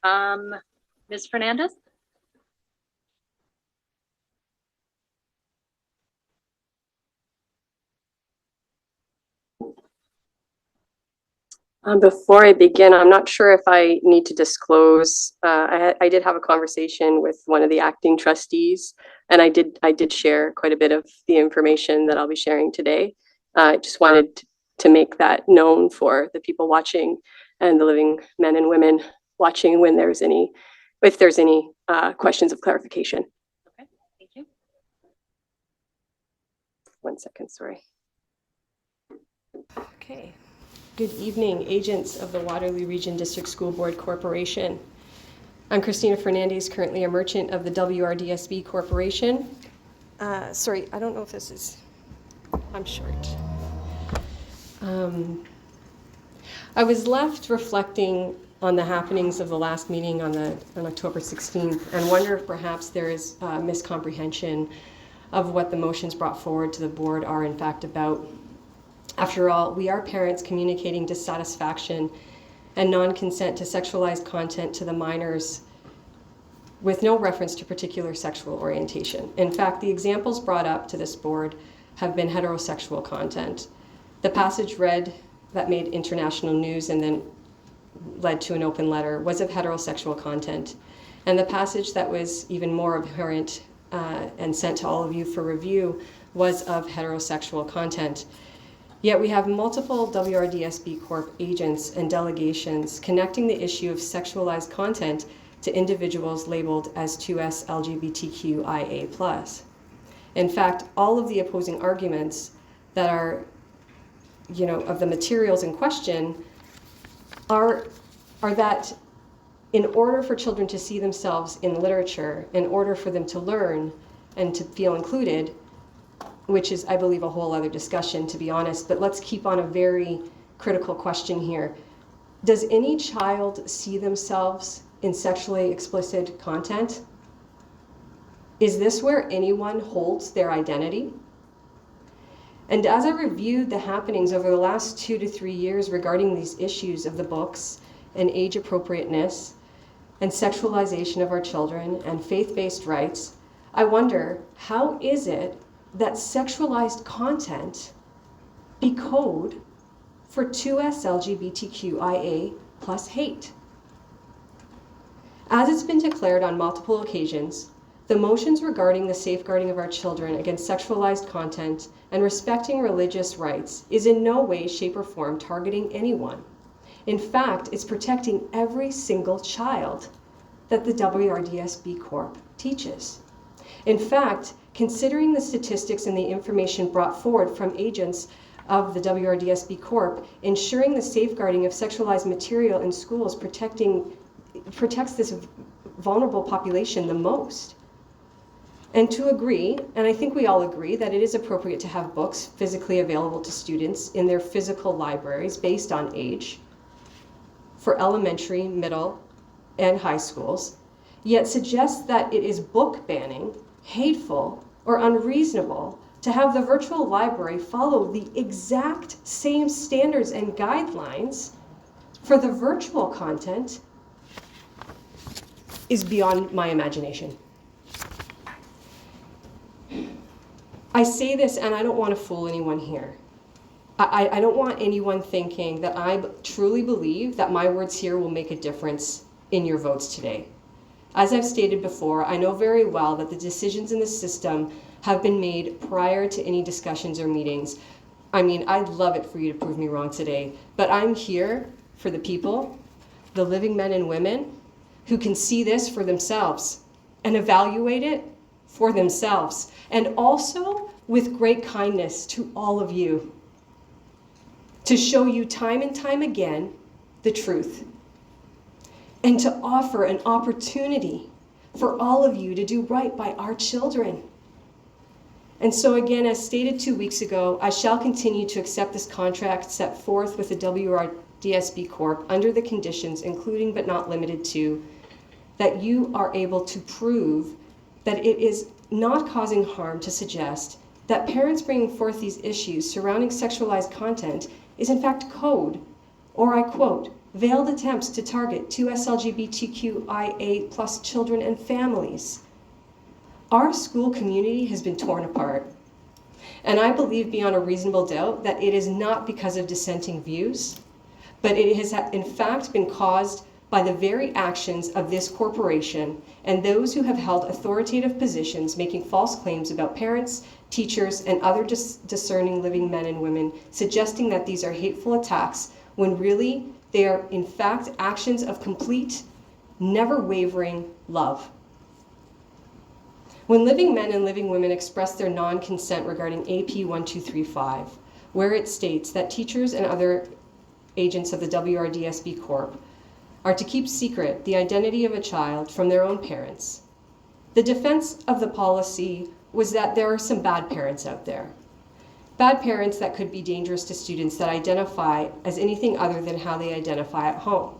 Ms. Fernandez? Before I begin, I'm not sure if I need to disclose. I did have a conversation with one of the acting trustees, and I did share quite a bit of the information that I'll be sharing today. I just wanted to make that known for the people watching and the living men and women watching when if there's any questions of clarification. Okay, thank you. 1 second, sorry. Okay. Good evening, agents of the Waterloo Region District School Board Corporation. I'm Christina Fernandez, currently a merchant of the WRDSB Corporation. Sorry, I don't know if this is, I'm short. I was left reflecting on the happenings of the last meeting on October 16th and wonder if perhaps there is a miscomprehension of what the motions brought forward to the board are in fact about. After all, we are parents communicating dissatisfaction and non-consent to sexualized content to the minors with no reference to particular sexual orientation. In fact, the examples brought up to this board have been heterosexual content. The passage read that made international news and then led to an open letter was of heterosexual content. And the passage that was even more apparent and sent to all of you for review was of heterosexual content. Yet we have multiple WRDSB Corp agents and delegations connecting the issue of sexualized content to individuals labeled as 2S LGBTQIA+. In fact, all of the opposing arguments that are, of the materials in question are that in order for children to see themselves in literature, in order for them to learn and to feel included, which is, I believe, a whole other discussion, to be honest, but let's keep on a very critical question here. Does any child see themselves in sexually explicit content? Is this where anyone holds their identity? And as I reviewed the happenings over the last 2 to 3 years regarding these issues of the books and age appropriateness and sexualization of our children and faith-based rights, I wonder, how is it that sexualized content be code for 2S LGBTQIA plus hate? As it's been declared on multiple occasions, the motions regarding the safeguarding of our children against sexualized content and respecting religious rights is in no way, shape, or form targeting anyone. In fact, it's protecting every single child that the WRDSB Corp teaches. In fact, considering the statistics and the information brought forward from agents of the WRDSB Corp, ensuring the safeguarding of sexualized material in schools protects this vulnerable population the most. And to agree, and I think we all agree, that it is appropriate to have books physically available to students in their physical libraries based on age for elementary, middle, and high schools, yet suggests that it is book banning, hateful, or unreasonable to have the virtual library follow the exact same standards and guidelines for the virtual content is beyond my imagination. I say this, and I don't want to fool anyone here. I don't want anyone thinking that I truly believe that my words here will make a difference in your votes today. As I've stated before, I know very well that the decisions in the system have been made prior to any discussions or meetings. I mean, I'd love it for you to prove me wrong today, but I'm here for the people, the living men and women, who can see this for themselves and evaluate it for themselves, and also with great kindness to all of you, to show you time and time again the truth, and to offer an opportunity for all of you to do right by our children. And so again, as stated 2 weeks ago, I shall continue to accept this contract set forth with the WRDSB Corp under the conditions, including but not limited to, that you are able to prove that it is not causing harm to suggest that parents bringing forth these issues surrounding sexualized content is in fact code, or I quote, veiled attempts to target 2S LGBTQIA plus children and families. Our school community has been torn apart. And I believe beyond a reasonable doubt that it is not because of dissenting views, but it has in fact been caused by the very actions of this corporation and those who have held authoritative positions making false claims about parents, teachers, and other discerning living men and women, suggesting that these are hateful attacks when really they are in fact actions of complete, never wavering love. When living men and living women express their non-consent regarding AP 1235, where it states that teachers and other agents of the WRDSB CORP are to keep secret the identity of a child from their own parents, the defense of the policy was that there are some bad parents out there. Bad parents that could be dangerous to students that identify as anything other than how they identify at home.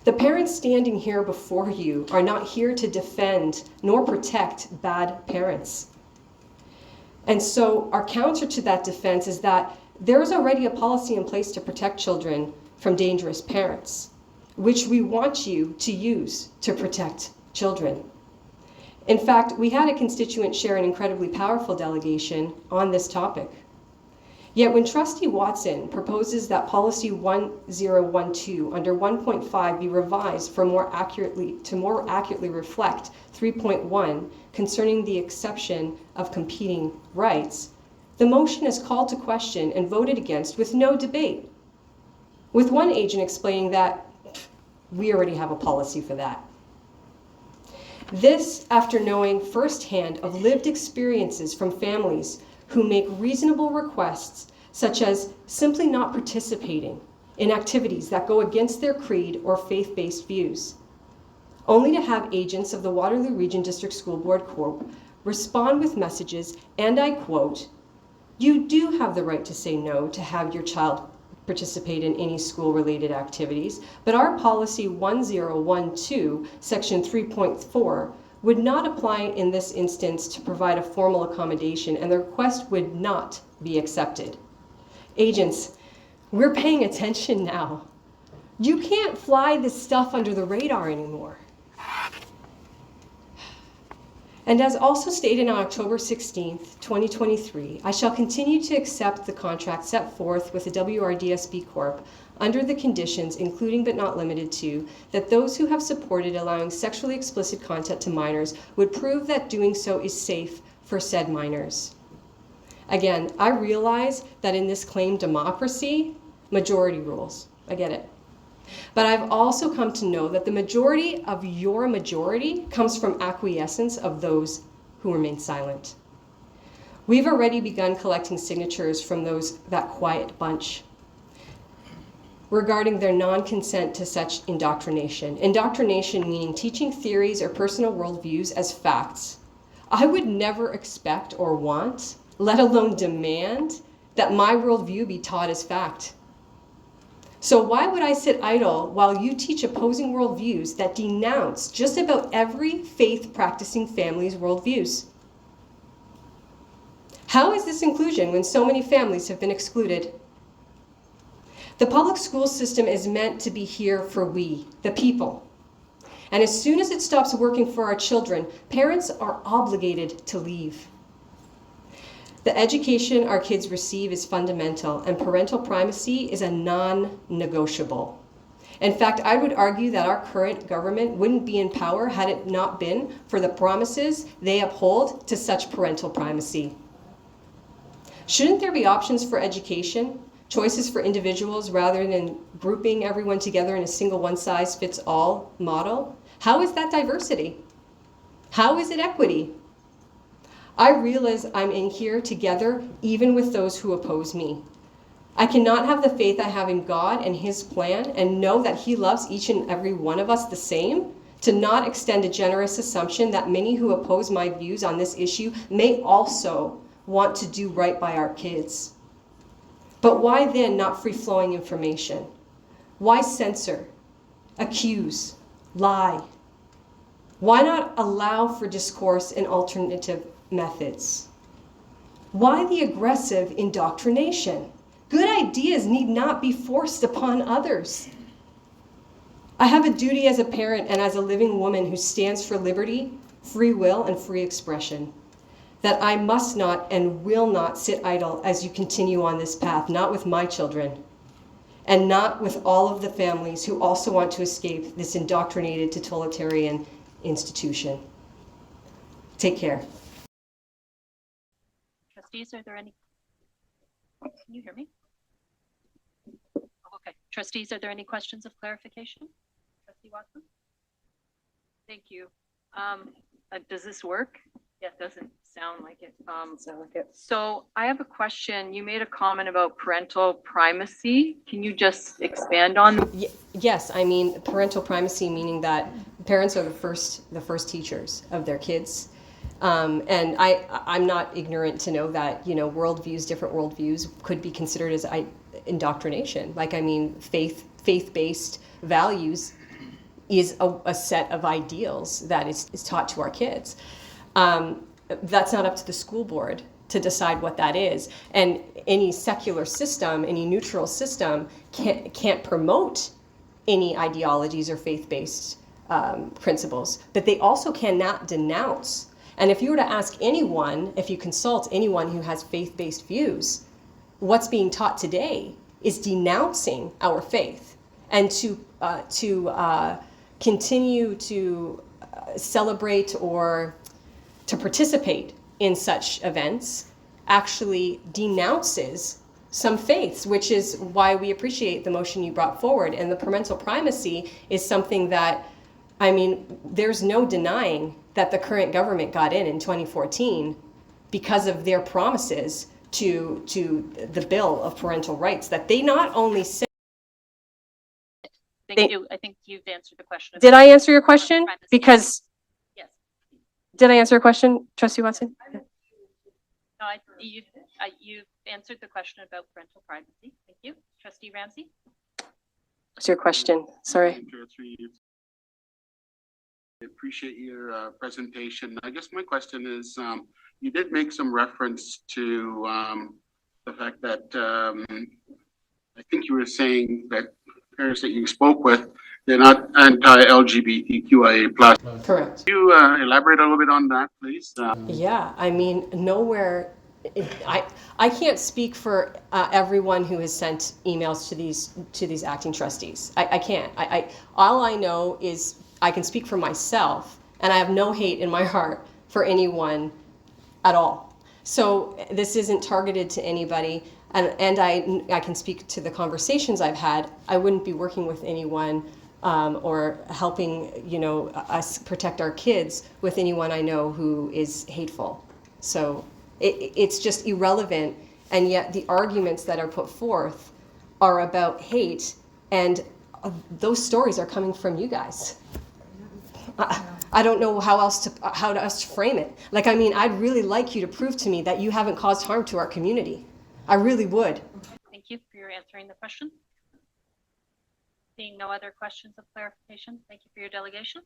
The parents standing here before you are not here to defend nor protect bad parents. And so our counter to that defense is that there is already a policy in place to protect children from dangerous parents, which we want you to use to protect children. In fact, we had a constituent share an incredibly powerful delegation on this topic. Yet when Trustee Watson proposes that Policy 1012 under 1.5 be revised to more accurately reflect 3.1 concerning the exception of competing rights, the motion is called to question and voted against with no debate, with one agent explaining that we already have a policy for that. This after knowing firsthand of lived experiences from families who make reasonable requests, such as simply not participating in activities that go against their creed or faith-based views, only to have agents of the Waterloo Region District School Board Corp respond with messages, and I quote, "You do have the right to say no to have your child participate in any school-related activities, but our policy 1012, section 3.4, would not apply in this instance to provide a formal accommodation, and the request would not be accepted." Agents, we're paying attention now. You can't fly this stuff under the radar anymore. And as also stated on October 16th, 2023, I shall continue to accept the contract set forth with the WRDSB Corp under the conditions, including but not limited to, that those who have supported allowing sexually explicit content to minors would prove that doing so is safe for said minors. Again, I realize that in this claimed democracy, majority rules. I get it. But I've also come to know that the majority of your majority comes from acquiescence of those who remain silent. We've already begun collecting signatures from that quiet bunch regarding their non-consent to such indoctrination. Indoctrination meaning teaching theories or personal worldviews as facts. I would never expect or want, let alone demand, that my worldview be taught as fact. So why would I sit idle while you teach opposing worldviews that denounce just about every faith-practicing family's worldviews? How is this inclusion when so many families have been excluded? The public school system is meant to be here for we, the people. And as soon as it stops working for our children, parents are obligated to leave. The education our kids receive is fundamental, and parental primacy is a non-negotiable. In fact, I would argue that our current government wouldn't be in power had it not been for the promises they uphold to such parental primacy. Shouldn't there be options for education, choices for individuals rather than grouping everyone together in a single one-size-fits-all model? How is that diversity? How is it equity? I realize I'm in here together even with those who oppose me. I cannot have the faith I have in God and His plan and know that He loves each and every one of us the same, to not extend a generous assumption that many who oppose my views on this issue may also want to do right by our kids. But why then not free-flowing information? Why censor, accuse, lie? Why not allow for discourse and alternative methods? Why the aggressive indoctrination? Good ideas need not be forced upon others. I have a duty as a parent and as a living woman who stands for liberty, free will, and free expression, that I must not and will not sit idle as you continue on this path, not with my children, and not with all of the families who also want to escape this indoctrinated totalitarian institution. Take care. Trustees, are there any? Can you hear me? Okay. Trustees, are there any questions of clarification? Trustee Watson? Thank you. Does this work? Yeah, it doesn't sound like it. So I have a question. You made a comment about parental primacy. Can you just expand on? Yes, I mean parental primacy, meaning that parents are the first teachers of their kids. And I'm not ignorant to know that, you know, different worldviews could be considered as indoctrination. Like, I mean, faith-based values is a set of ideals that is taught to our kids. That's not up to the school board to decide what that is. And any secular system, any neutral system can't promote any ideologies or faith-based principles, but they also cannot denounce. And if you were to ask anyone, if you consult anyone who has faith-based views, what's being taught today is denouncing our faith, and to continue to celebrate or to participate in such events actually denounces some faiths, which is why we appreciate the motion you brought forward. And the parental primacy is something that, I mean, there's no denying that the current government got in 2014 because of their promises to the Bill of Parental Rights, that they not only said. Thank you. I think you've answered the question. Did I answer your question? Because yes. Did I answer your question, Trustee Watson? No, you've answered the question about parental privacy. Thank you. Trustee Ramsey? What's your question? Sorry. I appreciate your presentation. I guess my question is, you did make some reference to the fact that I think you were saying that parents that you spoke with, they're not anti-LGBTQIA plus. Correct. Could you elaborate a little bit on that, please? Yeah, I mean, nowhere. I can't speak for everyone who has sent emails to these acting trustees. I can't. All I know is I can speak for myself, and I have no hate in my heart for anyone at all. So this isn't targeted to anybody, and I can speak to the conversations I've had. I wouldn't be working with anyone or helping, you know, us protect our kids with anyone I know who is hateful. So it's just irrelevant, and yet the arguments that are put forth are about hate, and those stories are coming from you guys. I don't know how else to frame it. Like, I mean, I'd really like you to prove to me that you haven't caused harm to our community. I really would. Thank you for your answering the question. Seeing no other questions of clarification, thank you for your delegation.